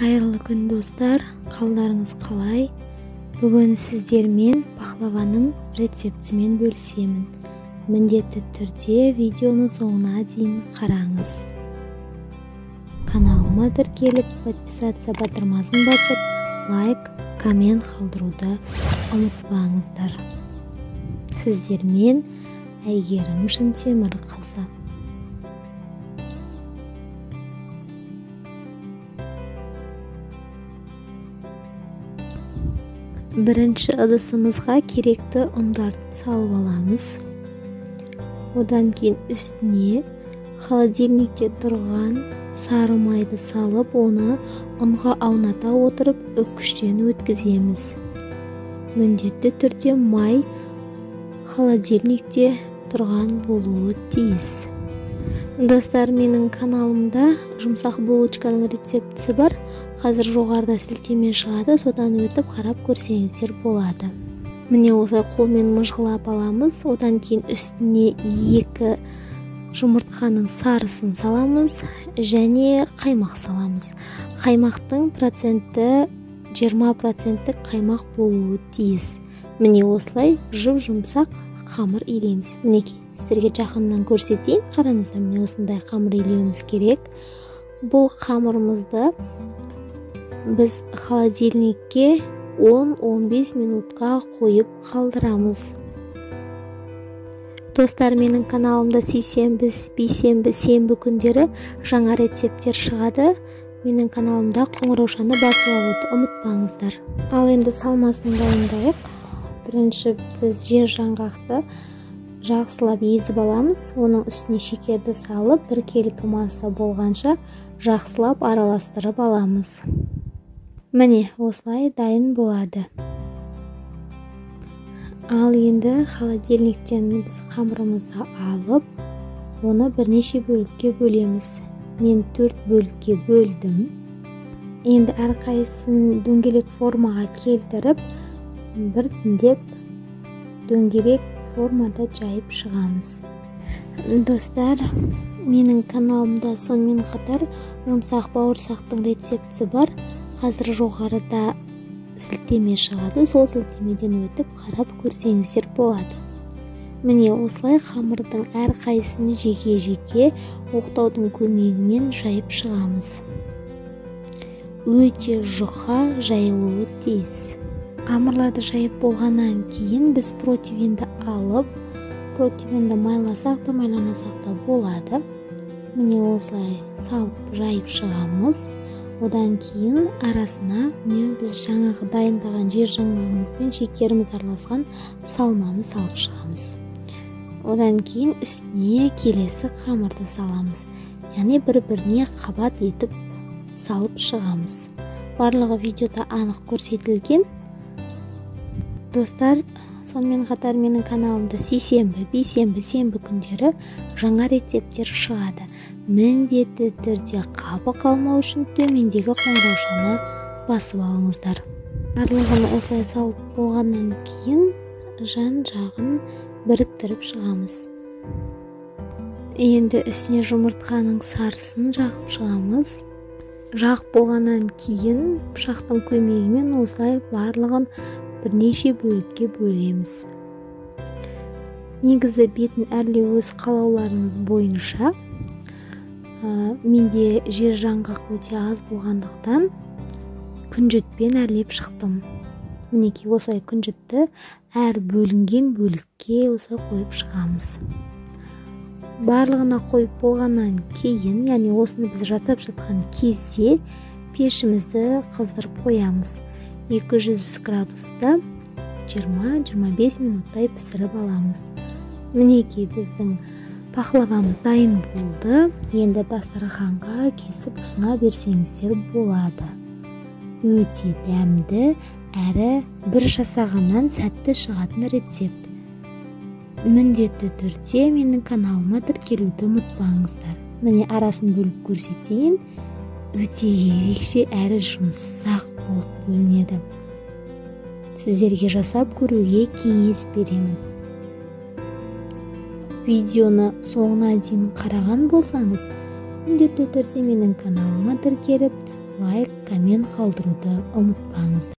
Қайырлы күн достар, қалдарыңыз қалай? Бүгін сіздермен пахлаваның рецептімен бөлісемін. Міндетті түрде видеоны соңына дейін қараңыз. Каналыма тіркеліп, подписация батырмасын басып, лайк, коммент қалдыруды ұмытпаңыздар. Сіздермен Әйгерім Шынтемірқызы. Бірінші ыдысымызға керекті ұндарды салып аламыз. Одан кейін үстіне холодильникте тұрған сары майды салып, оны ұнға ауната отырып үккіштен өткіземіз. Міндетті түрде май холодильникте тұрған болуы тиіс. Достар, менің каналымда жұмсақ булочканың рецептісі бар. Қазір жоғарыда сілтеме шығады, содан өтіп қарап көрсеңіздер болады. Міне осылай қолмен мыжғылап аламыз. Одан кейін үстіне 2 жұмыртқаның сарысын саламыз және қаймақ саламыз. Қаймақтың проценті 20% қаймақ болуы тиіс. Міне осылай жұмсақ қамыр илейміз. Мінекей, сіздерге жақыннан көрсетейін. Қараңыздар, міне осындай қамыр илеуіміз керек. Бұл қамырымызды біз холодильникке 10-15 минутқа қойып қалдырамыз. Достар, менің каналымда сейсенбі, сенбі күндері жаңа рецепттер шығады. Менің каналымда қоңыраушаны басып алуды ұмытпаңыздар. Ал енді салмасын дайындайық. Бірінші біз жер жаңғақты жақсылап езіп аламыз. Оның үстіне шекерді салып, 1 келі масса болғанша жақсылап араластырып аламыз. Міне осылай дайын болады. Ал енді холодильниктен біз қамырымызды алып, оны бірнеше бөлікке бөлеміз. Мен 4 бөлікке бөлдім. Енді әрқайсысын дөңгелек формаға келтіріп, біртіндеп дөңгелек формада жайып шығамыз. Достар, менің каналымда сонымен қатар жұмсақ бауырсақтың рецептісі бар. Қазір жоғарыда сілтеме шығады, сол сілтемеден өтіп қарап көрсеңіздер болады. Міне осылай қамырдың әрқайсысын жеке-жеке оқтаудың көмегімен жайып шығамыз. Өте жұқа жайылуы тиіс. Қамырларды жайып болғаннан кейін біз противенді алып, противенді майласақ та майламасақ та болады. Міне осылай салып жайып шығамыз. Одан кейін арасына біз жаңағы дайындаған жер жаңғағымыз бен шекеріміз араласқан салманы салып шығамыз. Одан кейін үстіне келесі қамырды саламыз. Яғни бір-біріне қабат етіп салып шығамыз. Барлығы видеода анық көрсетілген. Достар, сонымен қатар менің каналымда сейсенбі, сенбі күндері жаңа рецепттер шығады. Міндетті түрде қапы қалмау үшін төмендегі қоңыраушаны басып алыңыздар. Барлығын осылай салып болғаннан кейін жан-жағын біріктіріп шығамыз. Енді үстіне жұмыртқаның сарысын жағып шығамыз. Жағып болғаннан кейін пышақтың көмегімен осылай барлығын бірнеше бөлікке бөлеміз. Негізі бетін әрлеу өз қалауларыңыз бойынша. Менде жер жаңғақ өте аз болғандықтан күнжітпен әрлеп шықтым. Мінекей осылай күнжітті әр бөлінген бөлікке осылай қойып шығамыз. Барлығына қойып болғаннан кейін, яғни осыны біз жатып жатқан кезде пешімізді қыздырып қоямыз. 200 градуста 20-25 минуттай пісіріп аламыз. Мінекей біздің пахлавамыз дайын болды. Енді дастарханға кесіп ұсына берсеңіздер болады. Өте дәмді әрі бір жасағаннан сәтті шығатын рецепт. Міндетті түрде менің каналыма тіркелуді ұмытпаңыздар. Міне арасын бөліп көрсетейін. Өте ерекше әрі жұмсақ болып бөлінеді. Сіздерге жасап көруге кеңес беремін. Видеоны соңына дейін қараған болсаңыз, міндетті түрде менің каналыма тіркеліп, лайк, коммент қалдыруды ұмытпаңыздар.